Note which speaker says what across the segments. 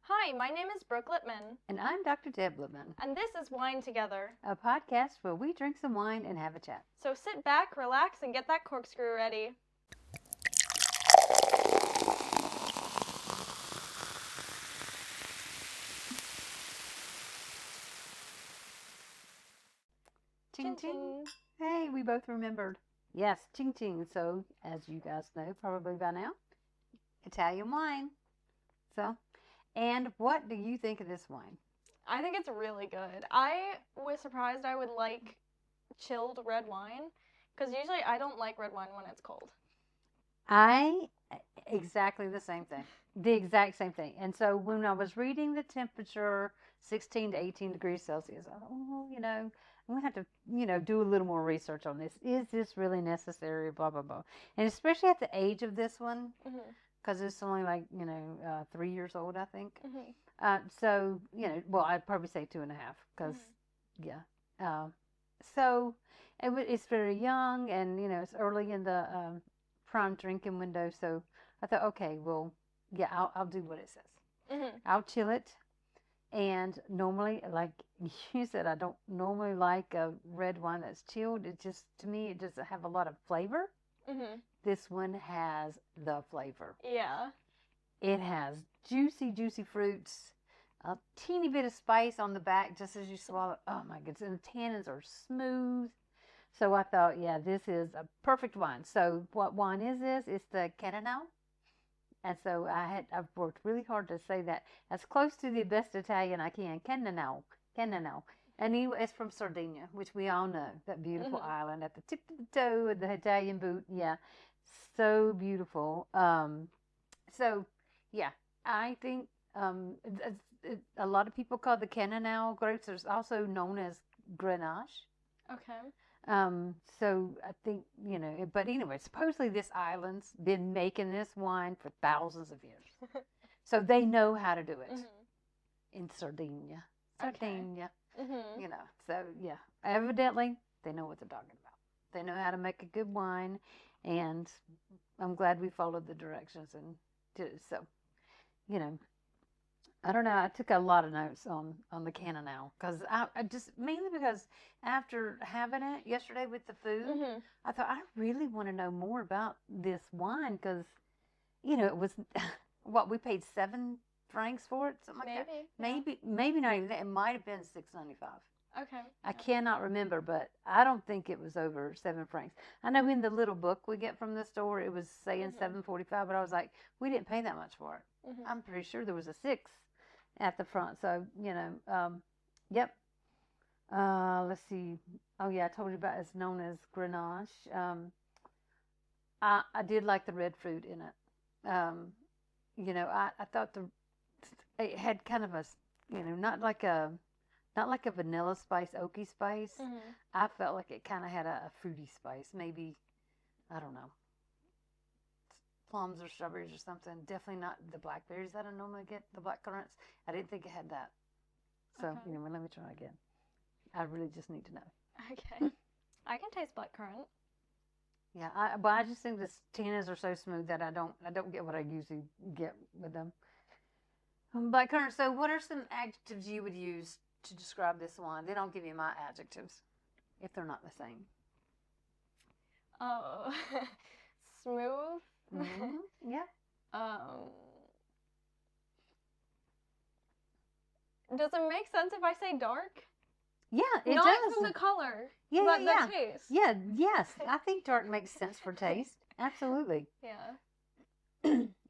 Speaker 1: Hi, my name is Brooke Littman,
Speaker 2: And I'm Dr. Deb Littman,
Speaker 1: and this is Wine Together.
Speaker 2: a podcast where we drink some wine and have a chat.
Speaker 1: So sit back, relax, and get that corkscrew ready.
Speaker 2: Ching ching. Hey, we both remembered. Yes, ching ching. So, as you guys know probably by now, Italian wine. So, and what do you think of this wine?
Speaker 1: I think it's really good. I was surprised I would like chilled red wine, because usually I don't like red wine when it's cold.
Speaker 2: Exactly the same thing. The exact same thing. And so when I was reading the temperature, 16 to 18 degrees Celsius, I thought, I'm going to have to, do a little more research on this. Is this really necessary? Blah, blah, blah. And especially at the age of this one, because it's only 3 years old, I think. So, well, I'd probably say 2.5, because, yeah. So it's very young, and, it's early in the prime drinking window. So I thought, okay, well, yeah, I'll do what it says. I'll chill it. And normally, like you said, I don't normally like a red wine that's chilled. It just, to me, it doesn't have a lot of flavor. This one has the flavor.
Speaker 1: Yeah.
Speaker 2: It has juicy, juicy fruits, a teeny bit of spice on the back just as you swallow. Oh my goodness. And the tannins are smooth. So I thought, yeah, this is a perfect wine. So what wine is this? It's the Cannonau. And so I've worked really hard to say that as close to the best Italian I can. Cannonau. Cannonau. And it's from Sardinia, which we all know, that beautiful island at the tip of the toe of the Italian boot. Yeah, so beautiful. So, yeah, I think a lot of people call the Cannonau grapes. There's also known as Grenache.
Speaker 1: Okay.
Speaker 2: So I think, but anyway, supposedly this island's been making this wine for thousands of years. So they know how to do it in Sardinia. Sardinia.
Speaker 1: Okay.
Speaker 2: So yeah, evidently they know what they're talking about. They know how to make a good wine, and I'm glad we followed the directions and did it. So, you know, I don't know. I took a lot of notes on the Cannonau because I just mainly because after having it yesterday with the food, I thought I really want to know more about this wine because it was what we paid 7 francs for it, something like that. Maybe not even that. It might have been 6.95.
Speaker 1: Okay.
Speaker 2: I cannot remember, but I don't think it was over 7 francs. I know in the little book we get from the store, it was saying 7.45, but I was like, we didn't pay that much for it. I'm pretty sure there was a 6 at the front. So, yep. Let's see. Oh, yeah, I told you about it's known as Grenache. I did like the red fruit in it. I thought it had kind of a, not like a vanilla spice, oaky spice. I felt like it kind of had a fruity spice. Maybe, I don't know, plums or strawberries or something. Definitely not the blackberries that I normally get, the black currants. I didn't think it had that. So, let me try again. I really just need to know.
Speaker 1: Okay. I can taste blackcurrant.
Speaker 2: Yeah, but I just think the tannins are so smooth that I don't get what I usually get with them. Blackcurrant. So, what are some adjectives you would use to describe this wine? Then I'll give you my adjectives if they're not the same.
Speaker 1: Oh, smooth.
Speaker 2: Yeah.
Speaker 1: Does it make sense if I say dark?
Speaker 2: Yeah, it
Speaker 1: Not
Speaker 2: does.
Speaker 1: from the color,
Speaker 2: yeah,
Speaker 1: but
Speaker 2: yeah,
Speaker 1: the taste.
Speaker 2: Yeah, yes. I think dark makes sense for taste. Absolutely.
Speaker 1: Yeah.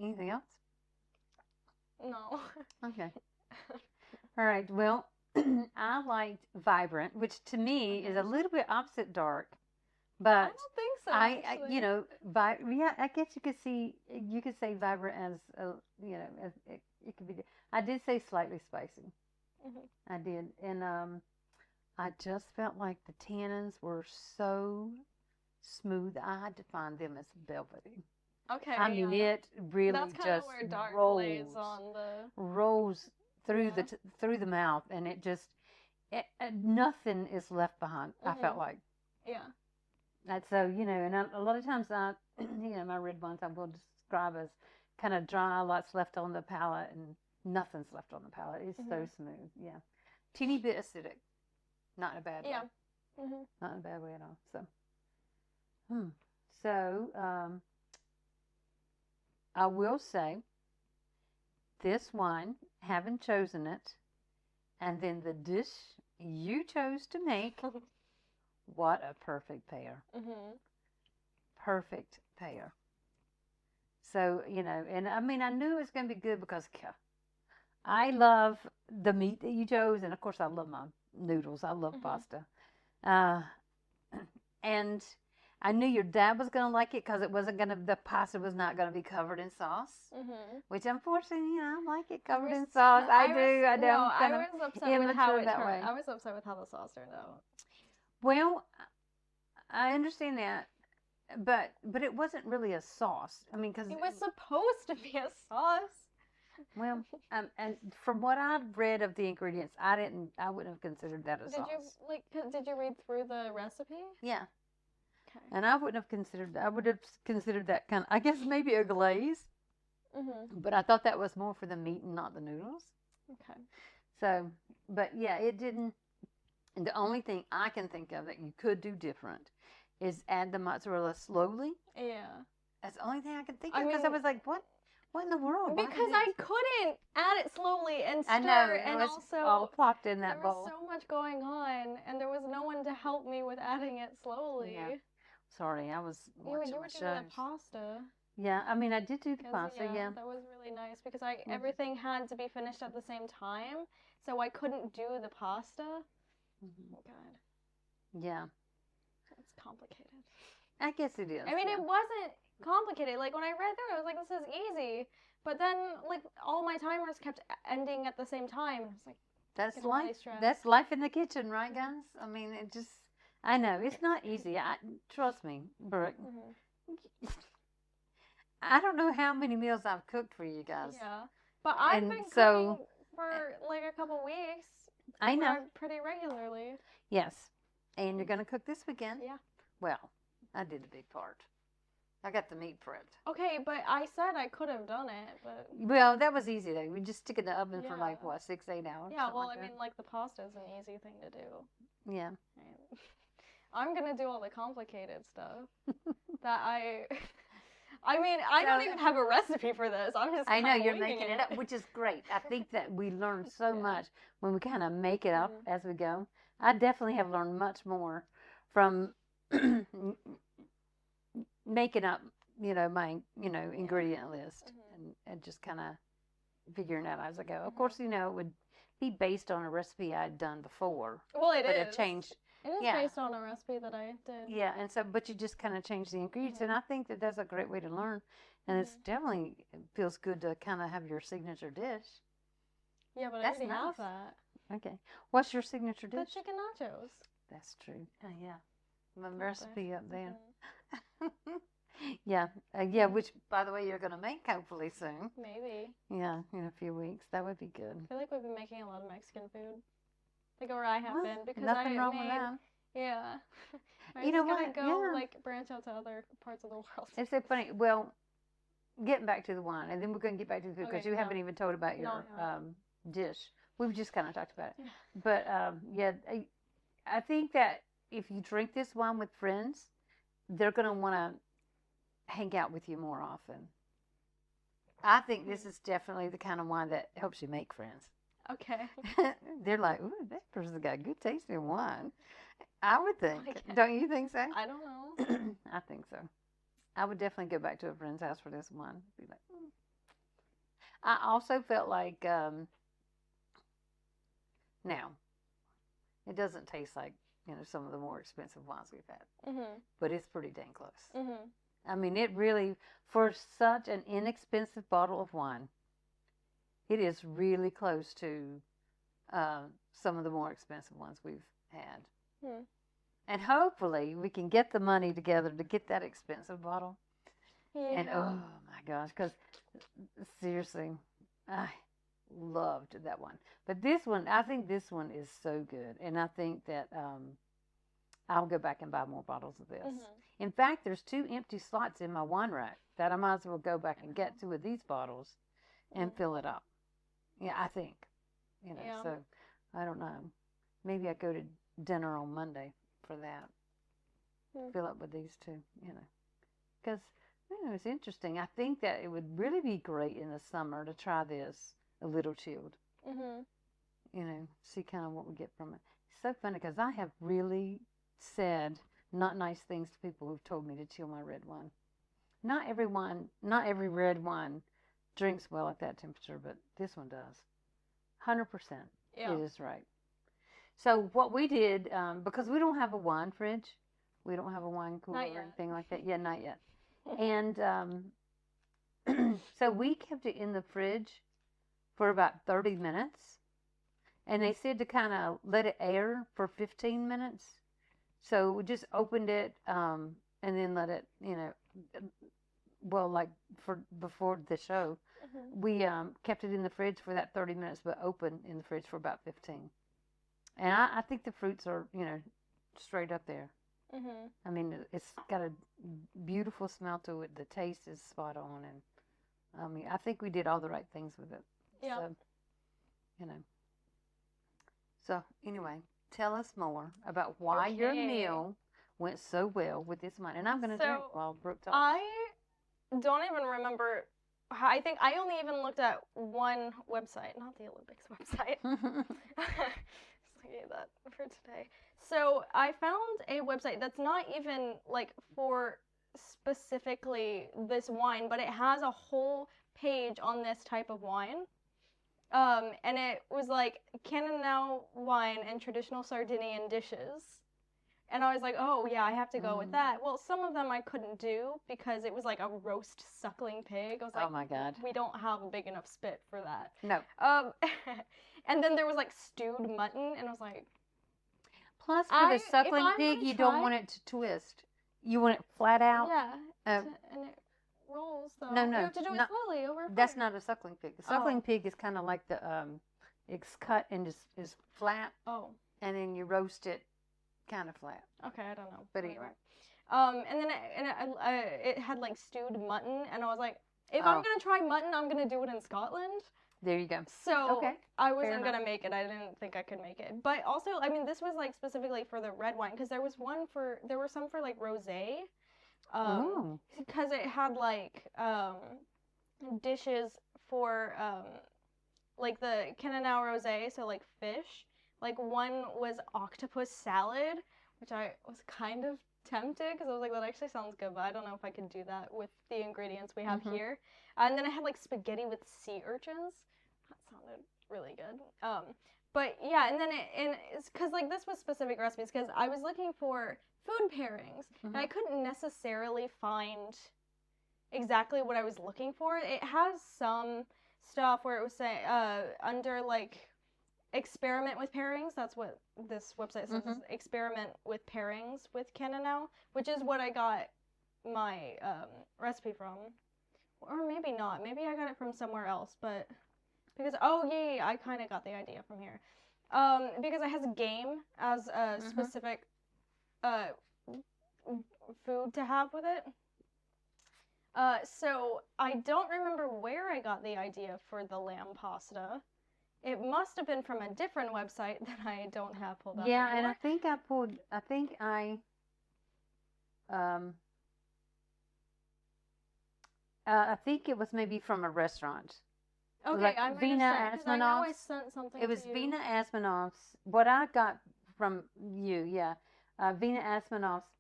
Speaker 2: Anything else?
Speaker 1: No.
Speaker 2: Okay. All right. Well, I liked vibrant, which to me is a little bit opposite dark, but
Speaker 1: I don't think so.
Speaker 2: yeah, I guess you could say vibrant as as it could be. I did say slightly spicy. I did, and I just felt like the tannins were so smooth. I had to find them as velvety.
Speaker 1: Okay.
Speaker 2: I mean, it really
Speaker 1: That's
Speaker 2: just
Speaker 1: where dark
Speaker 2: rolls,
Speaker 1: on the
Speaker 2: rolls through through the mouth, and nothing is left behind. I felt like.
Speaker 1: Yeah.
Speaker 2: That's so and a lot of times my red wines I will describe as kind of dry, lots left on the palate, and nothing's left on the palate. It's
Speaker 1: Mm-hmm.
Speaker 2: so smooth. Yeah. Teeny bit acidic. Not in a bad
Speaker 1: Yeah.
Speaker 2: way.
Speaker 1: Mm-hmm.
Speaker 2: Not in a bad way at all. So, I will say this wine, having chosen it, and then the dish you chose to make, what a perfect pair.
Speaker 1: Mm-hmm.
Speaker 2: Perfect pair. So, and I mean, I knew it was going to be good because I love the meat that you chose, and of course, I love my noodles. I love pasta. Uh, and I knew your dad was going to like it because the pasta was not going to be covered in sauce, which unfortunately, I like it covered in sauce. I do.
Speaker 1: No, I
Speaker 2: I'm
Speaker 1: was upset with how it
Speaker 2: that
Speaker 1: turned.
Speaker 2: way.
Speaker 1: I was upset with how the sauce turned out.
Speaker 2: Well, I understand that, but it wasn't really a sauce. I mean, because
Speaker 1: it was supposed to be a sauce.
Speaker 2: Well, and from what I've read of the ingredients, I wouldn't have considered that a sauce.
Speaker 1: Did you read through the recipe?
Speaker 2: Yeah.
Speaker 1: Okay.
Speaker 2: And I wouldn't have considered that. I would have considered that kind of, I guess maybe a glaze. But I thought that was more for the meat and not the noodles.
Speaker 1: Okay.
Speaker 2: So, but yeah, it didn't. And the only thing I can think of that you could do different is add the mozzarella slowly.
Speaker 1: Yeah.
Speaker 2: That's the only thing I could think of because I was like, what? What in the world?
Speaker 1: Because I couldn't add it slowly and stir,
Speaker 2: I know,
Speaker 1: and
Speaker 2: was
Speaker 1: also
Speaker 2: all plopped in that bowl.
Speaker 1: There was so much going on, and there was no one to help me with adding it slowly.
Speaker 2: Yeah. Sorry, I was watching
Speaker 1: you were
Speaker 2: my
Speaker 1: doing the
Speaker 2: shows.
Speaker 1: pasta.
Speaker 2: Yeah, I mean, I did do the pasta, yeah.
Speaker 1: That was really nice because everything had to be finished at the same time, so I couldn't do the pasta. Oh, God.
Speaker 2: Yeah.
Speaker 1: It's complicated.
Speaker 2: I guess it is.
Speaker 1: I mean, it wasn't complicated. Like, when I read through it, I was like, this is easy. But then, like, all my timers kept ending at the same time. And I was like,
Speaker 2: that's life. That's life in the kitchen, right, guys? I mean, I know, it's not easy. Trust me, Brooke. I don't know how many meals I've cooked for you guys.
Speaker 1: Yeah. But I've been cooking for, like, a couple weeks.
Speaker 2: I know.
Speaker 1: Pretty regularly.
Speaker 2: Yes. And you're going to cook this weekend?
Speaker 1: Yeah.
Speaker 2: Well, I did a big part. I got the meat prepped.
Speaker 1: Okay, but I said I could have done it, but...
Speaker 2: Well, that was easy, though. We just stick it in the oven for, like, what, 6-8 hours?
Speaker 1: Yeah, well, I mean, like, the pasta is an easy thing to do.
Speaker 2: Yeah.
Speaker 1: I'm going to do all the complicated stuff that I mean, I don't even have a recipe for this. I'm just
Speaker 2: I know, you're making it up, which is great. I think that we learn so much when we kind of make it up as we go. I definitely have learned much more from making up, my, ingredient list and just kind of figuring out as I go. Of course, it would be based on a recipe I'd done before.
Speaker 1: Well, it
Speaker 2: It changed.
Speaker 1: It is based on a recipe that I did.
Speaker 2: Yeah, and so, but you just kind of change the ingredients, and I think that that's a great way to learn, and it feels good to kind of have your signature dish.
Speaker 1: Yeah, but I already have that.
Speaker 2: Okay. What's your signature dish?
Speaker 1: The chicken nachos.
Speaker 2: That's true. Yeah. My recipe up there. Yeah, which, by the way, you're going to make hopefully soon.
Speaker 1: Maybe.
Speaker 2: Yeah, in a few weeks. That would be good.
Speaker 1: I feel like we've been making a lot of Mexican food. Like, where I have been. Because
Speaker 2: nothing wrong with that.
Speaker 1: Yeah.
Speaker 2: You know what?
Speaker 1: Go, like, branch out to other parts of the world.
Speaker 2: It's so funny. Well, getting back to the wine, and then we're going to get back to the food, because you haven't even told about your dish. We've just kind of talked about it. But, I think that if you drink this wine with friends, they're going to want to hang out with you more often. I think this is definitely the kind of wine that helps you make friends.
Speaker 1: Okay.
Speaker 2: They're like, ooh, that person's got good taste in wine. I would think. Don't you think so?
Speaker 1: I don't know.
Speaker 2: I think so. I would definitely go back to a friend's house for this wine. Be like, I also felt like, now, it doesn't taste like, some of the more expensive wines we've had. But it's pretty dang close. I mean, it really, for such an inexpensive bottle of wine, it is really close to some of the more expensive ones we've had. And hopefully we can get the money together to get that expensive bottle. Yeah. And oh my gosh, because seriously, I loved that one. But this one, I think this one is so good. And I think that I'll go back and buy more bottles of this. In fact, there's 2 empty slots in my wine rack that I might as well go back and get 2 of these bottles and fill it up. Yeah, I think. You know,
Speaker 1: Yeah.
Speaker 2: so I don't know. Maybe I go to dinner on Monday for that. Fill up with these two, you know. Because, you know, it's interesting. I think that it would really be great in the summer to try this a little chilled. You know, see kind of what we get from it. It's so funny because I have really said not nice things to people who've told me to chill my red wine. Not every red wine drinks well at that temperature, but this one does. 100%.
Speaker 1: Yeah.
Speaker 2: It is right. So what we did, because we don't have a wine fridge, we don't have a wine cooler or anything like that. Yeah, not yet. And so we kept it in the fridge for about 30 minutes. And they said to kind of let it air for 15 minutes. So we just opened it and then let it, you know, well, like before the show, we kept it in the fridge for that 30 minutes, but open in the fridge for about 15. And I think the fruits are, you know, straight up there. I mean, it's got a beautiful smell to it. The taste is spot on. And I mean, I think we did all the right things with it.
Speaker 1: Yeah.
Speaker 2: So, you know. So, anyway, tell us more about why your meal went so well with this wine. And I'm going to drink while Brooke talks.
Speaker 1: I don't even remember. I think I only even looked at one website, not the Olympics website. Just looking at that for today. So I found a website that's not even like for specifically this wine, but it has a whole page on this type of wine. And it was like Cannonau wine and traditional Sardinian dishes. And I was like, oh, yeah, I have to go with that. Well, some of them I couldn't do because it was like a roast suckling pig. I was like,
Speaker 2: oh, my God.
Speaker 1: We don't have a big enough spit for that.
Speaker 2: No.
Speaker 1: And then there was like stewed mutton, and I was like...
Speaker 2: Plus, for the suckling pig, you don't want it to twist. You want it flat out.
Speaker 1: Yeah, and it rolls, though.
Speaker 2: No.
Speaker 1: You have to do it slowly over fire.
Speaker 2: That's not a suckling pig. A suckling pig is kind of like the, it's cut and just is flat. Oh. And then you roast it kind of flat.
Speaker 1: Okay, I don't know.
Speaker 2: But anyway.
Speaker 1: And then it had like stewed mutton, and I was like, if I'm going to try mutton, I'm going to do it in Scotland.
Speaker 2: There you go.
Speaker 1: So I wasn't going to make it. I didn't think I could make it. But also, I mean, this was like specifically for the red wine, because there were some for like rosé. Because it had like dishes for like the Cannonau rosé, so like fish. Like one was octopus salad, which I was kind of tempted because I was like, that actually sounds good, but I don't know if I could do that with the ingredients we have here. And then I had like spaghetti with sea urchins. That sounded really good. But yeah, and then it's because like this was specific recipes because I was looking for food pairings and I couldn't necessarily find exactly what I was looking for. It has some stuff where it was saying under like experiment with pairings. That's what this website says. Is experiment with pairings with Cannonau, which is what I got my recipe from. Or maybe not. Maybe I got it from somewhere else, but because I kind of got the idea from here. Because it has a game as a specific food to have with it. So I don't remember where I got the idea for the lamb pasta. It must have been from a different website that I don't have pulled up anymore.
Speaker 2: And I think I think it was maybe from a restaurant.
Speaker 1: Okay,
Speaker 2: like
Speaker 1: I'm
Speaker 2: Vina Asmanoff's.
Speaker 1: I know I sent something
Speaker 2: It was
Speaker 1: to you.
Speaker 2: Vina Asmanoff's. What I got from you, Vina Asmanoff's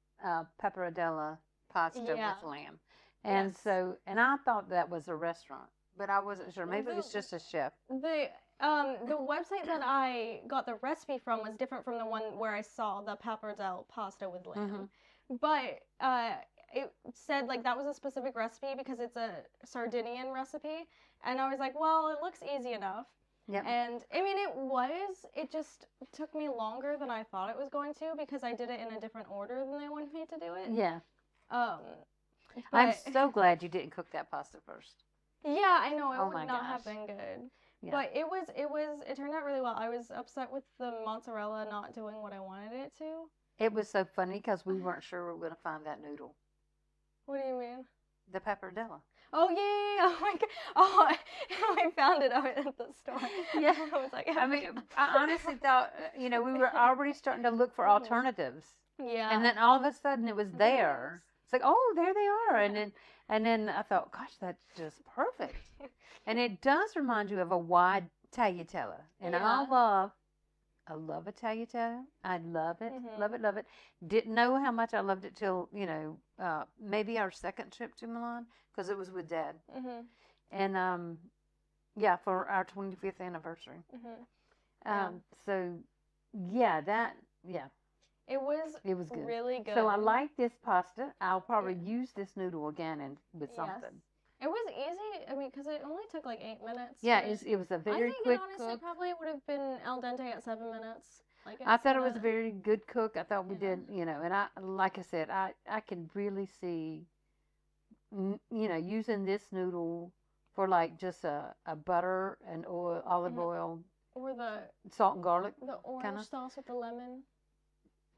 Speaker 2: pappardelle pasta with lamb. And so, and I thought that was a restaurant, but I wasn't sure. Maybe it was just a chef.
Speaker 1: The website that I got the recipe from was different from the one where I saw the pappardelle pasta with lamb. But it said like that was a specific recipe because it's a Sardinian recipe, and I was like, well, it looks easy enough. Yeah. And I mean, it just took me longer than I thought it was going to because I did it in a different order than they wanted me to do it.
Speaker 2: Yeah. I'm so glad you didn't cook that pasta first.
Speaker 1: Yeah, I know. It would not have been good. Yeah. But it turned out really well. I was upset with the mozzarella not doing what I wanted it to.
Speaker 2: It was so funny because we weren't sure we were going to find that noodle.
Speaker 1: What do you mean?
Speaker 2: The pappardelle.
Speaker 1: Oh yeah! Oh my god! Oh, I found it out at the store.
Speaker 2: Yeah.
Speaker 1: I was like,
Speaker 2: I mean, I honestly thought, we were already starting to look for alternatives.
Speaker 1: yeah.
Speaker 2: And then all of a sudden it was there.
Speaker 1: Yes.
Speaker 2: It's like, oh, there they are.
Speaker 1: Yeah.
Speaker 2: And then I thought, gosh, that's just perfect. And it does remind you of a wide tagliatelle. And
Speaker 1: Yeah.
Speaker 2: I love a tagliatelle. I love it,
Speaker 1: Mhm.
Speaker 2: love it, love it. Didn't know how much I loved it till, maybe our second trip to Milan, because it was with Dad.
Speaker 1: Mhm.
Speaker 2: And yeah, for our 25th anniversary.
Speaker 1: Mhm. Yeah.
Speaker 2: So yeah, yeah,
Speaker 1: It was
Speaker 2: it was good.
Speaker 1: really good.
Speaker 2: So I like this pasta. I'll probably
Speaker 1: Yeah.
Speaker 2: use this noodle again and with
Speaker 1: Yes.
Speaker 2: something.
Speaker 1: It was easy. I mean, because it only took like 8 minutes.
Speaker 2: Yeah,
Speaker 1: but
Speaker 2: it was a
Speaker 1: I
Speaker 2: very
Speaker 1: think
Speaker 2: quick
Speaker 1: it honestly
Speaker 2: cook.
Speaker 1: probably would have been al dente at 7 minutes. Like
Speaker 2: I
Speaker 1: at
Speaker 2: thought it was a
Speaker 1: 7.
Speaker 2: very good cook. I thought we
Speaker 1: Yeah.
Speaker 2: did, and like I said, I can really see, using this noodle for like just a butter and oil, olive
Speaker 1: Mhm.
Speaker 2: oil,
Speaker 1: Or
Speaker 2: salt and garlic
Speaker 1: the orange
Speaker 2: kind of.
Speaker 1: sauce with the lemon.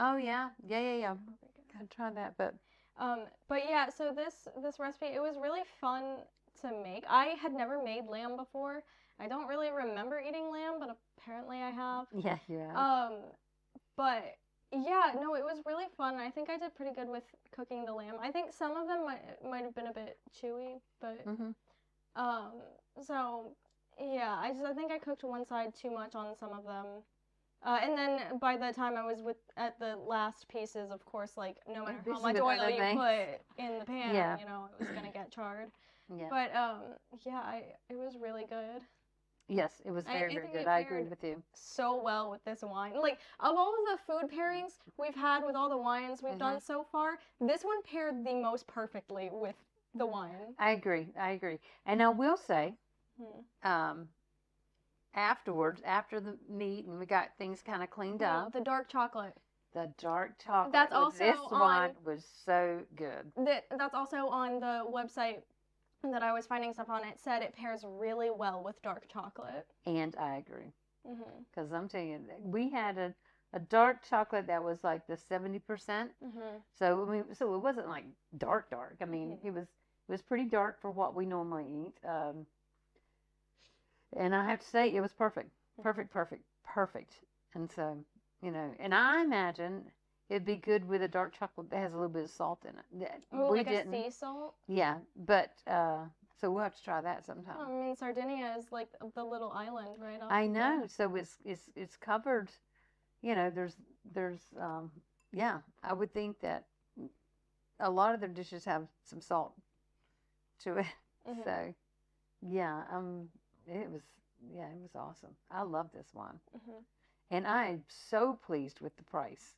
Speaker 2: Oh yeah, yeah.
Speaker 1: That'd be good.
Speaker 2: Gotta try that, but
Speaker 1: But yeah, so this recipe, it was really fun to make. I had never made lamb before. I don't really remember eating lamb, but apparently I have.
Speaker 2: yeah.
Speaker 1: But yeah, no, it was really fun. I think I did pretty good with cooking the lamb. I think some of them might have been a bit chewy, but
Speaker 2: Mhm.
Speaker 1: um, so yeah, I think I cooked one side too much on some of them. And then by the time I was at the last pieces, of course, like no matter how
Speaker 2: Busy
Speaker 1: much
Speaker 2: with
Speaker 1: oil
Speaker 2: other
Speaker 1: you
Speaker 2: things.
Speaker 1: put in the pan,
Speaker 2: Yeah.
Speaker 1: it was gonna get charred.
Speaker 2: Yeah.
Speaker 1: But yeah, it was really good.
Speaker 2: Yes, it was very,
Speaker 1: I
Speaker 2: very
Speaker 1: think
Speaker 2: good.
Speaker 1: it
Speaker 2: I agree
Speaker 1: paired
Speaker 2: with you.
Speaker 1: so well with this wine. Like of all of the food pairings we've had with all the wines we've done so far, this one paired the most perfectly with the wine.
Speaker 2: I agree. And I will say,
Speaker 1: Hmm.
Speaker 2: afterwards, after the meat and we got things kind of cleaned up,
Speaker 1: The dark chocolate.
Speaker 2: the dark chocolate
Speaker 1: That's
Speaker 2: with
Speaker 1: also
Speaker 2: this
Speaker 1: on
Speaker 2: wine was so good.
Speaker 1: that's also on the website that I was finding stuff on. It said it pairs really well with dark chocolate.
Speaker 2: And I agree.
Speaker 1: Mhm.
Speaker 2: Because I'm telling you, we had a dark chocolate that was like the 70%.
Speaker 1: Mhm.
Speaker 2: So I mean, so it wasn't like dark. I mean, it was pretty dark for what we normally eat. And I have to say, it was perfect, perfect. And so, and I imagine it'd be good with a dark chocolate that has a little bit of salt in it.
Speaker 1: Oh,
Speaker 2: We
Speaker 1: like
Speaker 2: didn't.
Speaker 1: a sea salt?
Speaker 2: Yeah, but so we'll have to try that sometime.
Speaker 1: Well, I mean, Sardinia is like the little island right off.
Speaker 2: I know. So it's covered. There's yeah. I would think that a lot of their dishes have some salt to it.
Speaker 1: Mhm.
Speaker 2: So yeah, it was awesome. I love this one.
Speaker 1: Mhm.
Speaker 2: And I'm so pleased with the price.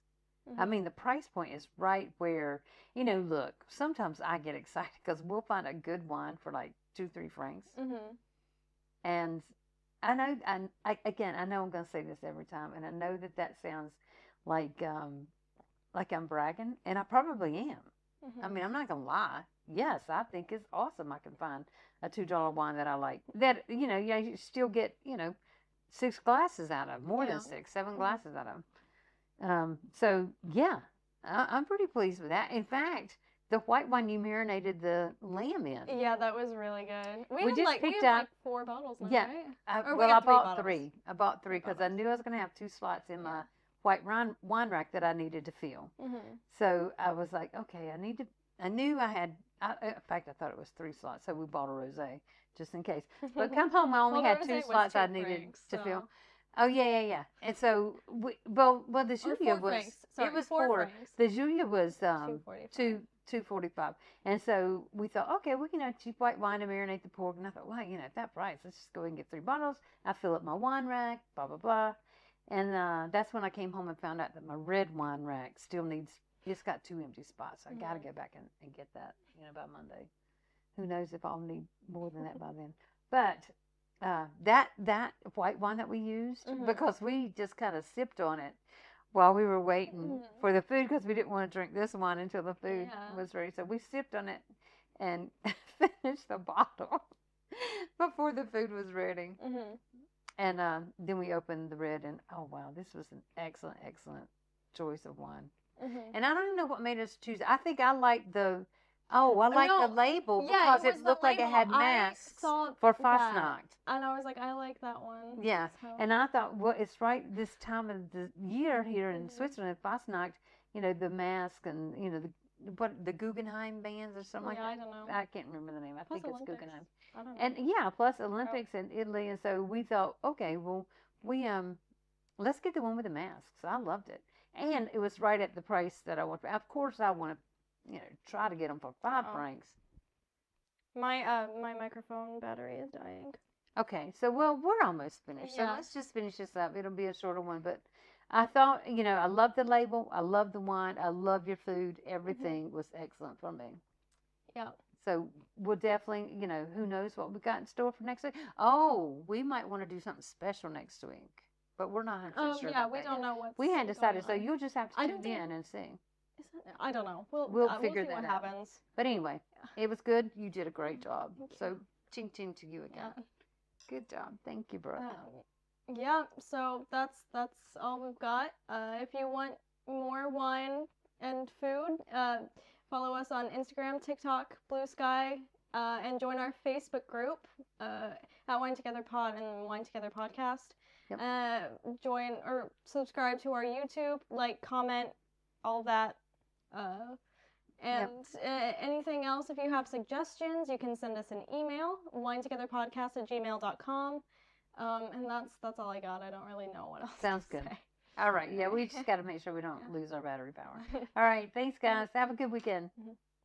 Speaker 2: I mean, the price point is right where, look, sometimes I get excited because we'll find a good wine for like 2-3 francs.
Speaker 1: Mhm.
Speaker 2: And I know, again, I know I'm going to say this every time, and I know that sounds like I'm bragging, and I probably am.
Speaker 1: Mhm.
Speaker 2: I mean, I'm not going to lie. Yes, I think it's awesome I can find a $2 wine that I like. That, you still get, 6 glasses out of, more than 6, 7 glasses out of. So yeah, I'm pretty pleased with that. In fact, the white wine you marinated the lamb in.
Speaker 1: Yeah, that was really good.
Speaker 2: We
Speaker 1: have
Speaker 2: just
Speaker 1: like
Speaker 2: picked
Speaker 1: we have
Speaker 2: out-
Speaker 1: like 4 bottles now,
Speaker 2: Yeah.
Speaker 1: right? Or we
Speaker 2: Well,
Speaker 1: got
Speaker 2: I
Speaker 1: 3
Speaker 2: bought
Speaker 1: bottles.
Speaker 2: 3. I bought 3 because I knew I was going to have 2 slots in my white wine rack that I needed to fill.
Speaker 1: Mhm.
Speaker 2: So I was like, okay, I knew I had. In fact, I thought it was 3 slots, so we bought a rosé just in case. But come home, I only
Speaker 1: Well,
Speaker 2: had
Speaker 1: the
Speaker 2: 2
Speaker 1: rosé was
Speaker 2: slots
Speaker 1: 2
Speaker 2: I needed
Speaker 1: francs,
Speaker 2: to
Speaker 1: so-
Speaker 2: fill. Oh yeah. And so, the
Speaker 1: Or
Speaker 2: Julia
Speaker 1: 4
Speaker 2: was.
Speaker 1: francs. Sorry,
Speaker 2: It was
Speaker 1: 4
Speaker 2: 4.
Speaker 1: francs.
Speaker 2: The Julia was
Speaker 1: 2.45.
Speaker 2: 2.45, and so we thought, okay, we can have cheap white wine to marinate the pork. And I thought, well, at that price, let's just go ahead and get 3 bottles. I fill up my wine rack, blah blah blah, and that's when I came home and found out that my red wine rack still needs. It's got 2 empty spots. So I got to go back and get that, by Monday. Who knows if I'll need more than that by then? But that white wine that we used, because we just kind of sipped on it while we were waiting for the food, because we didn't want to drink this wine until the food was ready. So we sipped on it and finished the bottle before the food was ready. And then we opened the red, and oh wow, this was an excellent choice of wine. And I don't even know what made us choose. I think I like the Oh, I like
Speaker 1: No,
Speaker 2: the label
Speaker 1: yeah,
Speaker 2: because
Speaker 1: it
Speaker 2: it
Speaker 1: was the
Speaker 2: looked like it
Speaker 1: label.
Speaker 2: had
Speaker 1: I
Speaker 2: masks
Speaker 1: saw
Speaker 2: for
Speaker 1: that,
Speaker 2: Fasnacht.
Speaker 1: and I was like, I like that one.
Speaker 2: Yeah,
Speaker 1: So,
Speaker 2: and I thought, well, it's right this time of the year here in
Speaker 1: Mhm.
Speaker 2: Switzerland, Fasnacht, the mask and, the Guggenheim bands or something like
Speaker 1: yeah,
Speaker 2: that.
Speaker 1: I don't know.
Speaker 2: I can't remember the name. I
Speaker 1: Plus
Speaker 2: think it's
Speaker 1: Olympics.
Speaker 2: Guggenheim.
Speaker 1: I don't know.
Speaker 2: And yeah, plus Olympics in Italy. And so we thought, okay, well, we, let's get the one with the masks. I loved it. And it was right at the price that I want. Of course, I want to, try to get them for 5 francs.
Speaker 1: My microphone battery is dying.
Speaker 2: Okay, so well, we're almost finished. So
Speaker 1: Yeah.
Speaker 2: let's just finish this up. It'll be a shorter one, but I thought, I love the label, I love the wine, I love your food. Everything was excellent for me.
Speaker 1: Yeah.
Speaker 2: So we'll definitely, who knows what we got in store for next week. Oh, we might want to do something special next week, but we're not 100% sure
Speaker 1: Yeah,
Speaker 2: about
Speaker 1: we
Speaker 2: that
Speaker 1: don't
Speaker 2: yet.
Speaker 1: know what's
Speaker 2: We hadn't decided, so
Speaker 1: going on.
Speaker 2: you'll just have to
Speaker 1: I don't
Speaker 2: tune
Speaker 1: think-
Speaker 2: in and see.
Speaker 1: I don't know.
Speaker 2: We'll
Speaker 1: We'll
Speaker 2: figure
Speaker 1: see
Speaker 2: that
Speaker 1: what
Speaker 2: out.
Speaker 1: happens.
Speaker 2: But anyway, it was good. You did a great job.
Speaker 1: Thank you.
Speaker 2: So ching ching to you again.
Speaker 1: Yeah.
Speaker 2: Good job. Thank you, Brooke.
Speaker 1: Yeah, so that's all we've got. If you want more wine and food, follow us on Instagram, TikTok, Blue Sky, and join our Facebook group at Wine Together Pod and Wine Together Podcast.
Speaker 2: Yep.
Speaker 1: Join or subscribe to our YouTube, like, comment, all that. And anything else, if you have suggestions, you can send us an email, winetogetherpodcast@gmail.com. And that's all I got. I don't really know what else.
Speaker 2: Sounds
Speaker 1: to
Speaker 2: good.
Speaker 1: say.
Speaker 2: All right. Yeah, we just got to make sure we don't lose our battery power. All right. Thanks, guys. Have a good weekend.